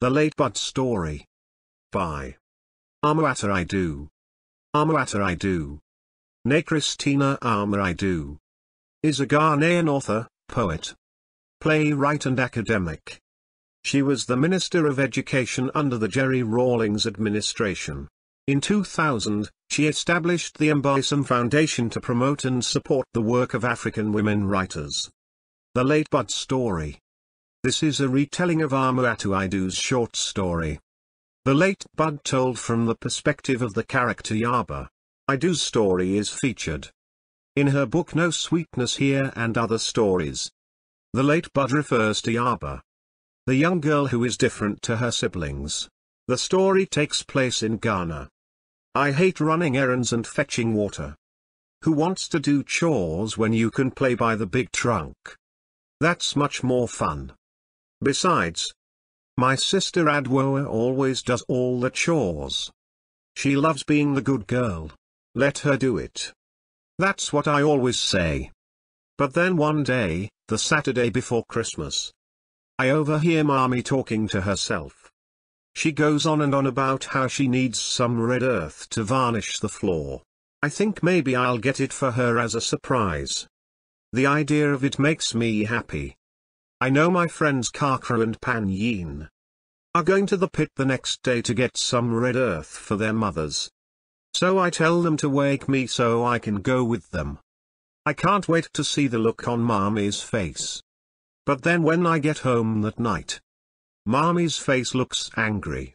The Late Bud Story. By Aidoo. Aidoo. Ne Christina Aidoo is a Ghanaian author, poet, playwright and academic. She was the Minister of Education under the Jerry Rawlings administration. In 2000, she established the Mbism Foundation to promote and support the work of African women writers. The Late Bud Story. This is a retelling of Aidoo's short story. The Late Bud told from the perspective of the character Yaba. Aidoo's story is featured in her book No Sweetness Here and Other Stories. The Late Bud refers to Yaba, the young girl who is different to her siblings. The story takes place in Ghana. I hate running errands and fetching water. Who wants to do chores when you can play by the big trunk? That's much more fun. Besides, my sister Aidoo always does all the chores. She loves being the good girl. Let her do it. That's what I always say. But then one day, the Saturday before Christmas, I overhear Mommy talking to herself. She goes on and on about how she needs some red earth to varnish the floor. I think maybe I'll get it for her as a surprise. The idea of it makes me happy. I know my friends Kakra and Panyin are going to the pit the next day to get some red earth for their mothers. So I tell them to wake me so I can go with them. I can't wait to see the look on Mommy's face. But then when I get home that night, Mommy's face looks angry.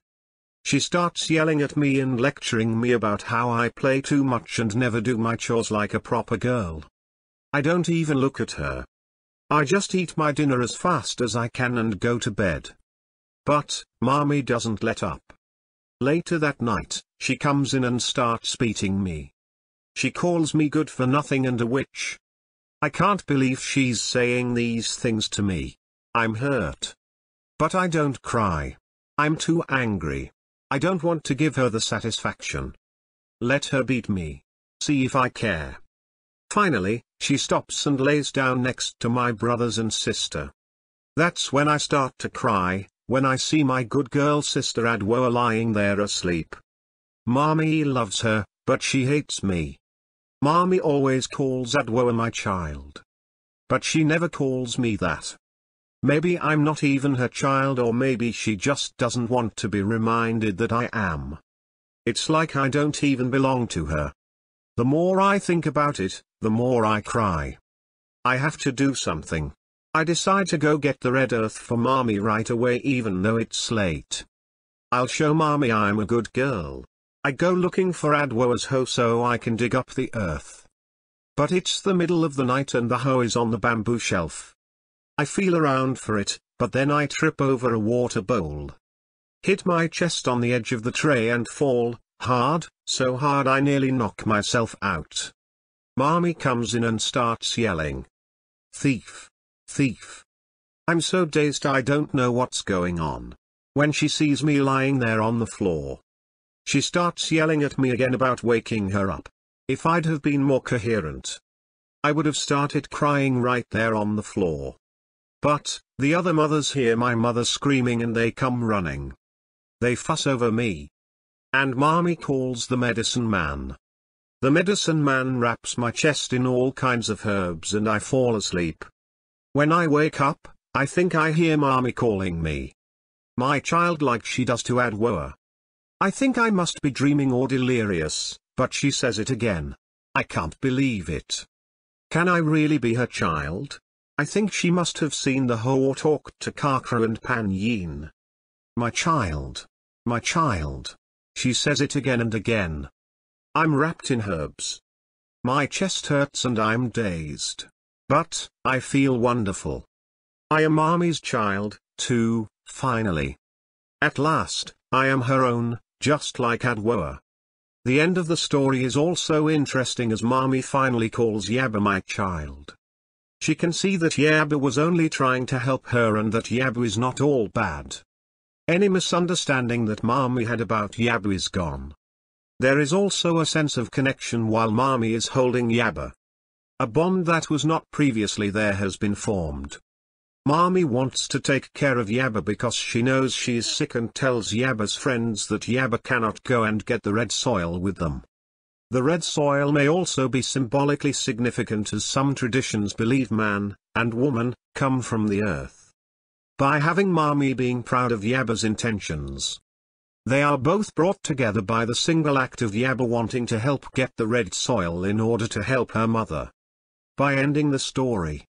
She starts yelling at me and lecturing me about how I play too much and never do my chores like a proper girl. I don't even look at her. I just eat my dinner as fast as I can and go to bed. But, Mommy doesn't let up. Later that night, she comes in and starts beating me. She calls me good for nothing and a witch. I can't believe she's saying these things to me. I'm hurt. But I don't cry. I'm too angry. I don't want to give her the satisfaction. Let her beat me. See if I care. Finally, she stops and lays down next to my brothers and sister. That's when I start to cry, when I see my good girl sister Aidoo lying there asleep. Mommy loves her, but she hates me. Mommy always calls Aidoo my child. But she never calls me that. Maybe I'm not even her child, or maybe she just doesn't want to be reminded that I am. It's like I don't even belong to her. The more I think about it, the more I cry. I have to do something. I decide to go get the red earth for Mommy right away even though it's late. I'll show Mommy I'm a good girl. I go looking for Aidoo's hoe so I can dig up the earth. But it's the middle of the night and the hoe is on the bamboo shelf. I feel around for it, but then I trip over a water bowl. Hit my chest on the edge of the tray and fall, hard, so hard I nearly knock myself out. Mommy comes in and starts yelling. Thief! Thief! I'm so dazed I don't know what's going on. When she sees me lying there on the floor, she starts yelling at me again about waking her up. If I'd have been more coherent, I would have started crying right there on the floor. But, the other mothers hear my mother screaming and they come running. They fuss over me. And Mommy calls the medicine man. The medicine man wraps my chest in all kinds of herbs and I fall asleep. When I wake up, I think I hear Mommy calling me my child like she does to Aidoo. I think I must be dreaming or delirious, but she says it again. I can't believe it. Can I really be her child? I think she must have seen the hoe or talked to Kakra and Panyin. My child. My child. She says it again and again. I'm wrapped in herbs. My chest hurts and I'm dazed. But, I feel wonderful. I am Mommy's child, too, finally. At last, I am her own, just like Aidoo. The end of the story is also interesting as Mommy finally calls Yaba my child. She can see that Yaba was only trying to help her and that Yaba is not all bad. Any misunderstanding that Mommy had about Yaba is gone. There is also a sense of connection while Mommy is holding Yaba. A bond that was not previously there has been formed. Mommy wants to take care of Yaba because she knows she's sick and tells Yaba's friends that Yaba cannot go and get the red soil with them. The red soil may also be symbolically significant, as some traditions believe man and woman come from the earth. By having Mommy being proud of Yaba's intentions, they are both brought together by the single act of Yaba wanting to help get the red soil in order to help her mother. By ending the story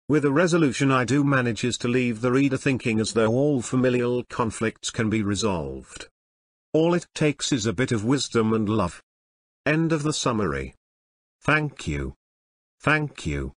with a resolution, Aidoo manages to leave the reader thinking as though all familial conflicts can be resolved. All it takes is a bit of wisdom and love. End of the summary. Thank you. Thank you.